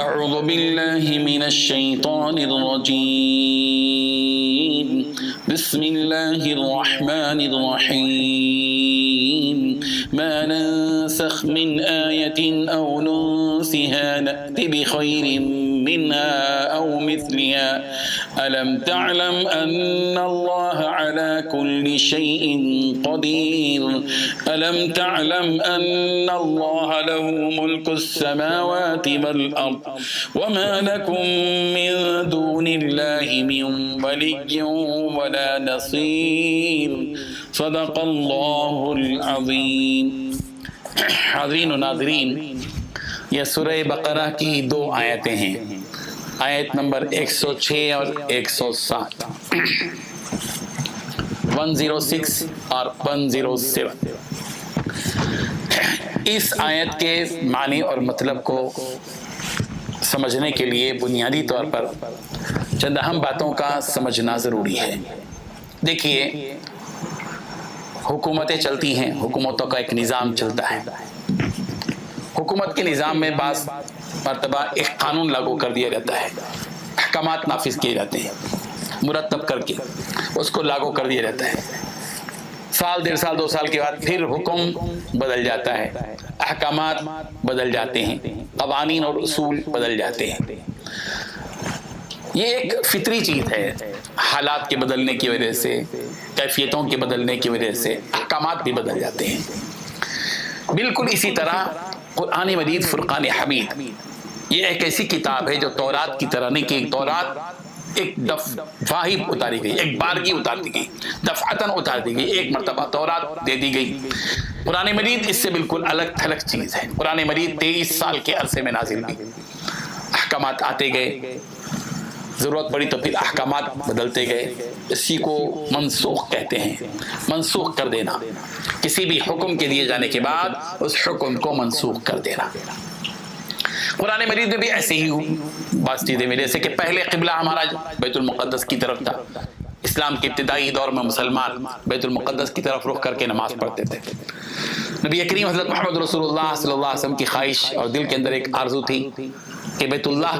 أعوذ بالله من الشيطان الرجيم بسم الله الرحمن الرحيم ما ننسخ من آية أو ننسها نأت بخير منها أو مثلها ألم تعلم أن الله على كل شيء قدير ألم تعلم أن الله له ملك السماوات والأرض وما لكم من دون الله من ولي ولا نصير صدق اللہ العظیم۔ حاضرین و ناظرین، یہ سورہ بقرہ کی دو آیتیں ہیں، آیت نمبر 106 اور 107، 106 اور 107۔ اس آیت کے معنی اور مطلب کو سمجھنے کے لیے بنیادی طور پر چند اہم باتوں کا سمجھنا ضروری ہے۔ دیکھیے، حکومتیں چلتی ہیں، حکومتوں کا ایک نظام چلتا ہے۔ حکومت کے نظام میں بعض مرتبہ ایک قانون لاگو کر دیا جاتا ہے، احکامات نافذ کیے جاتے ہیں، مرتب کر کے اس کو لاگو کر دیا جاتا ہے۔ سال، 1.5 سال، 2 سال کے بعد پھر حکم بدل جاتا ہے، احکامات بدل جاتے ہیں، قوانین اور اصول بدل جاتے ہیں۔ یہ ایک فطری چیز ہے، حالات کے بدلنے کی وجہ سے، کیفیتوں کے بدلنے کی وجہ سے احکامات بھی بدل جاتے ہیں۔ بالکل اسی طرح قرآن مجید فرقان حمید یہ ایک ایسی کتاب ہے جو تورات کی طرح نہیں، کہ تورات ایک دفعہ ہی اتاری گئی، ایک بار کی اتار دی گئی، دفعتاً اتار دی گئی، ایک مرتبہ تورات دے دی گئی۔ قرآن مجید اس سے بالکل الگ تھلگ چیز ہے۔ قرآن مجید 23 سال کے عرصے میں نازل ہوئی، احکامات آتے گئے، ضرورت پڑی تو پھر احکامات بدلتے گئے۔ اسی کو منسوخ کہتے ہیں، منسوخ کر دینا، کسی بھی حکم کے دیے جانے کے بعد اس حکم کو منسوخ کر دینا۔ قرآن مجید میں بھی ایسے ہی بعض چیزیں میں، جیسے کہ پہلے قبلہ ہمارا بیت المقدس کی طرف تھا۔ اسلام کے ابتدائی دور میں مسلمان بیت المقدس کی طرف رخ کر کے نماز پڑھتے تھے۔ نبی کریم حضرت محمد رسول اللہ صلی اللہ علیہ وسلم کی خواہش اور دل کے اندر ایک آرزو تھی کہ بیت اللہ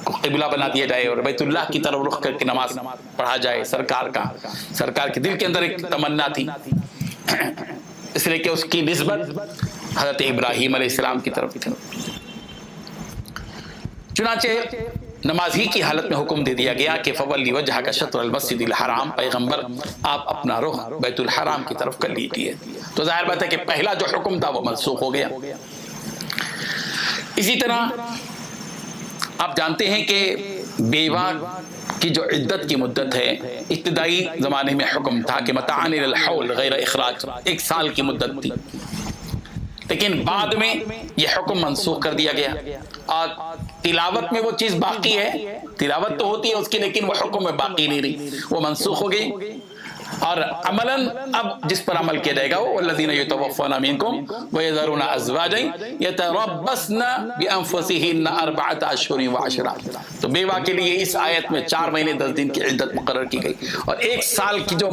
کو قبلہ بنا دیا جائے اور بیت اللہ کی طرف رخ کر کے نماز پڑھا جائے۔ سرکار کے دل کے اندر ایک تمنا تھی، اس لیے کہ اس کی نسبت حضرت ابراہیم علیہ السلام کی طرف تھی۔ چنانچہ نماز ہی کی حالت میں حکم دے دیا گیا کہ فولی وجہک شطر المسجد الحرام، پیغمبر آپ اپنا رخ بیت الحرام کی طرف کر لیجیے۔ تو ظاہر بات ہے کہ پہلا جو حکم تھا وہ منسوخ ہو گیا۔ اسی طرح آپ جانتے ہیں کہ بیوہ کی جو عدت کی مدت ہے، ابتدائی زمانے میں حکم تھا کہ متاعاً الی الحول غیر اخراج، 1 سال کی مدت تھی، لیکن بعد میں یہ حکم منسوخ کر دیا گیا۔ اور تلاوت میں وہ چیز باقی ہے، تلاوت تو ہوتی ہے اس کی، لیکن وہ حکم میں باقی نہیں رہی، وہ منسوخ ہو گئی۔ اور عملاً اب جس پر عمل کیا جائے گا وہ الذین یتوفون منکم ویذرون ازواجا یتربصن بانفسہن 4 اشہر وعشرا۔ تو بیوہ کے لیے اس آیت میں 4 مہینے 10 دن کی عدت مقرر کی گئی، اور 1 سال کی جو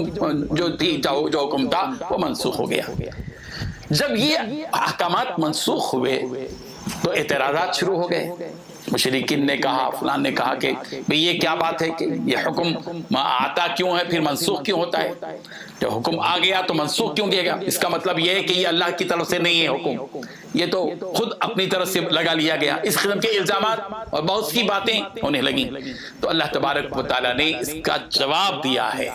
حکم تھا وہ منسوخ ہو گیا۔ جب یہ احکامات منسوخ ہوئے تو اعتراضات شروع ہو گئے۔ مشرکین نے کہا، فلان نے کہا کہ بھئی یہ کیا بات ہے کہ یہ حکم آتا کیوں ہے پھر منسوخ کیوں ہوتا ہے؟ جب حکم آ گیا تو منسوخ کیوں کیا گیا؟ اس کا مطلب یہ ہے کہ یہ اللہ کی طرف سے نہیں ہے حکم، یہ تو خود اپنی طرف سے لگا لیا گیا۔ اس قسم کے الزامات اور بہت سی باتیں ہونے لگیں، تو اللہ تبارک و تعالیٰ نے اس کا جواب دیا ہے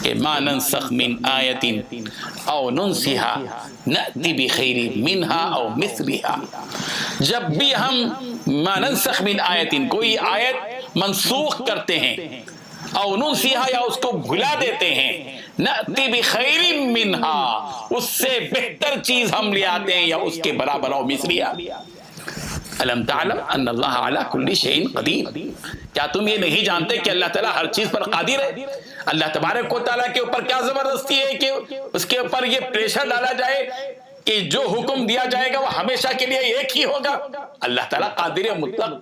کہ ما ننسخ من آیت او ننسها نأتی بخیر منها او مثلها۔ جب بھی ہم ما ننسخ من آیت، کوئی آیت منسوخ کرتے ہیں، او ننسها یا اس کو بھلا دیتے ہیں، نأتی بخیر منها اس سے بہتر چیز ہم لے آتے ہیں یا اس کے برابر او مثلها۔ الم تعلم ان اللہ علی کل شیء قدیر، کیا تم یہ نہیں جانتے کہ اللہ تعالیٰ ہر چیز پر قادر ہے؟ اللہ تبارک و تعالیٰ کے اوپر کیا زبردستی ہے کہ اس کے اوپر یہ پریشر ڈالا جائے کہ جو حکم دیا جائے گا وہ ہمیشہ کے لیے ایک ہی ہوگا۔ اللہ تعالیٰ قادر مطلق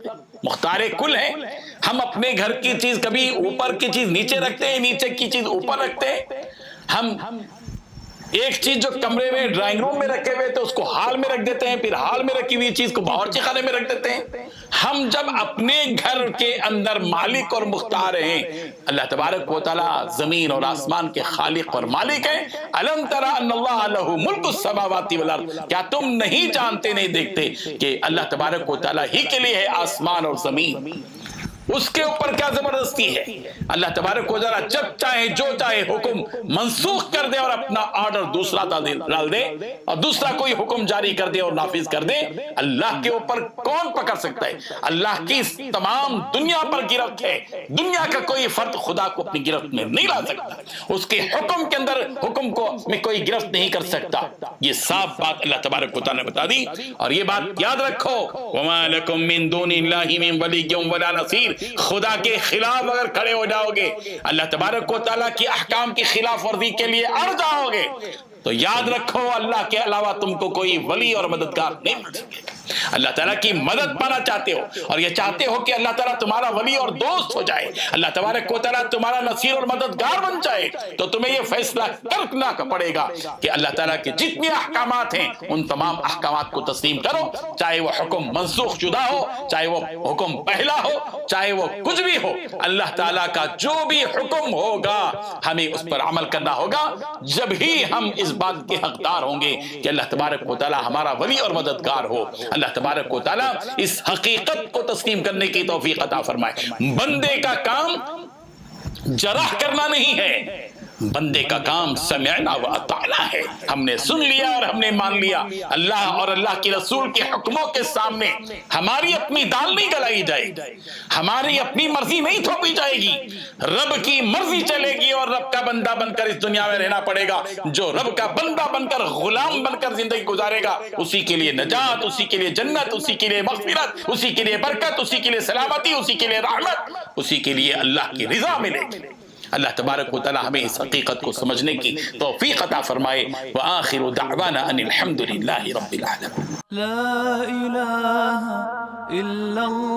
مختار کل ہے۔ ہم اپنے گھر کی چیز کبھی اوپر کی چیز نیچے رکھتے ہیں، نیچے کی چیز اوپر رکھتے ہیں۔ ہم ایک چیز جو کمرے میں ڈرائنگ روم میں رکھے ہوئے تو اس کو ہال میں رکھ دیتے ہیں، پھر ہال میں رکھی ہوئی چیز کو باورچی خانے میں رکھ دیتے ہیں۔ ہم جب اپنے گھر کے اندر مالک اور مختار ہیں، اللہ تبارک و تعالی زمین اور آسمان کے خالق اور مالک ہیں۔ الم تری ان اللہ لہ ملک السماوات والارض، کیا تم نہیں جانتے، نہیں دیکھتے کہ اللہ تبارک و تعالی ہی کے لیے ہے آسمان اور زمین، اس کے اوپر کیا زبردستی ہے۔ اللہ تبارک و تعالی جب چاہے جو چاہے حکم منسوخ کر دے اور اپنا آرڈر دوسرا ڈال دے اور دوسرا کوئی حکم جاری کر دے اور نافذ کر دے۔ اللہ کے اوپر کون پکڑ سکتا ہے؟ اللہ کی تمام دنیا پر گرفت ہے، دنیا کا کوئی فرد خدا کو اپنی گرفت میں نہیں لا سکتا، اس کے حکم کے اندر حکم کو میں کوئی گرفت نہیں کر سکتا۔ یہ صاف بات اللہ تبارک و تعالی نے بتا دی، اور یہ بات یاد رکھو، وما لکم من دون اللہ من ولی ولا نصیر، خدا کے خلاف اگر کھڑے ہو جاؤ گے، اللہ تبارک و تعالیٰ کی احکام کی خلاف ورزی کے لیے اڑ جاؤ گے، تو یاد رکھو اللہ کے علاوہ تم کو کوئی ولی اور مددگار نہیں مل سکے۔ اللہ تعالیٰ کی مدد پانا چاہتے ہو اور یہ چاہتے ہو کہ اللہ تعالیٰ تمہارا ولی اور دوست ہو جائے، اللہ تبارک و تعالیٰ تمہارا نصیر اور مددگار بن جائے، تو تمہیں یہ فیصلہ کرنا پڑے گا کہ اللہ تعالیٰ کے جتنے احکامات ہیں ان تمام احکامات کو تسلیم کرو، چاہے وہ حکم منسوخ شدہ ہو، چاہے وہ حکم پہلا ہو، چاہے وہ کچھ بھی ہو، اللہ تعالیٰ کا جو بھی حکم ہوگا ہمیں اس پر عمل کرنا ہوگا۔ جب ہی ہم اس بات کے حقدار ہوں گے کہ اللہ تبارک و تعالیٰ ہمارا ولی اور مددگار ہو، اللہ تبارک و تعالیٰ اس حقیقت کو تسلیم کرنے کی توفیق عطا فرمائے۔ بندے کا کام جرح کرنا نہیں ہے، بندے کا کام سمعنا و اطعنا ہے، ہم نے سن لیا اور ہم نے مان لیا۔ اللہ اور اللہ کے رسول کے حکموں کے سامنے ہماری اپنی دال نہیں گلائی جائے گی، ہماری اپنی مرضی نہیں تھوپی جائے گی، رب کی مرضی چلے گی اور رب کا بندہ بن کر اس دنیا میں رہنا پڑے گا۔ جو رب کا بندہ بن کر غلام بن کر زندگی گزارے گا، اسی کے لیے نجات، اسی کے لیے جنت، اسی کے لیے مغفرت، اسی کے لیے برکت، اسی کے لیے سلامتی، اسی کے لیے رحمت، اسی کے لیے اللہ کی رضا ملے گی۔ اللہ تبارک و تعالی ہمیں اس حقیقت کو سمجھنے کی توفیق عطا فرمائے۔ وآخر دعوانا ان الحمد للہ رب العالمین۔ لا الہ الا اللہ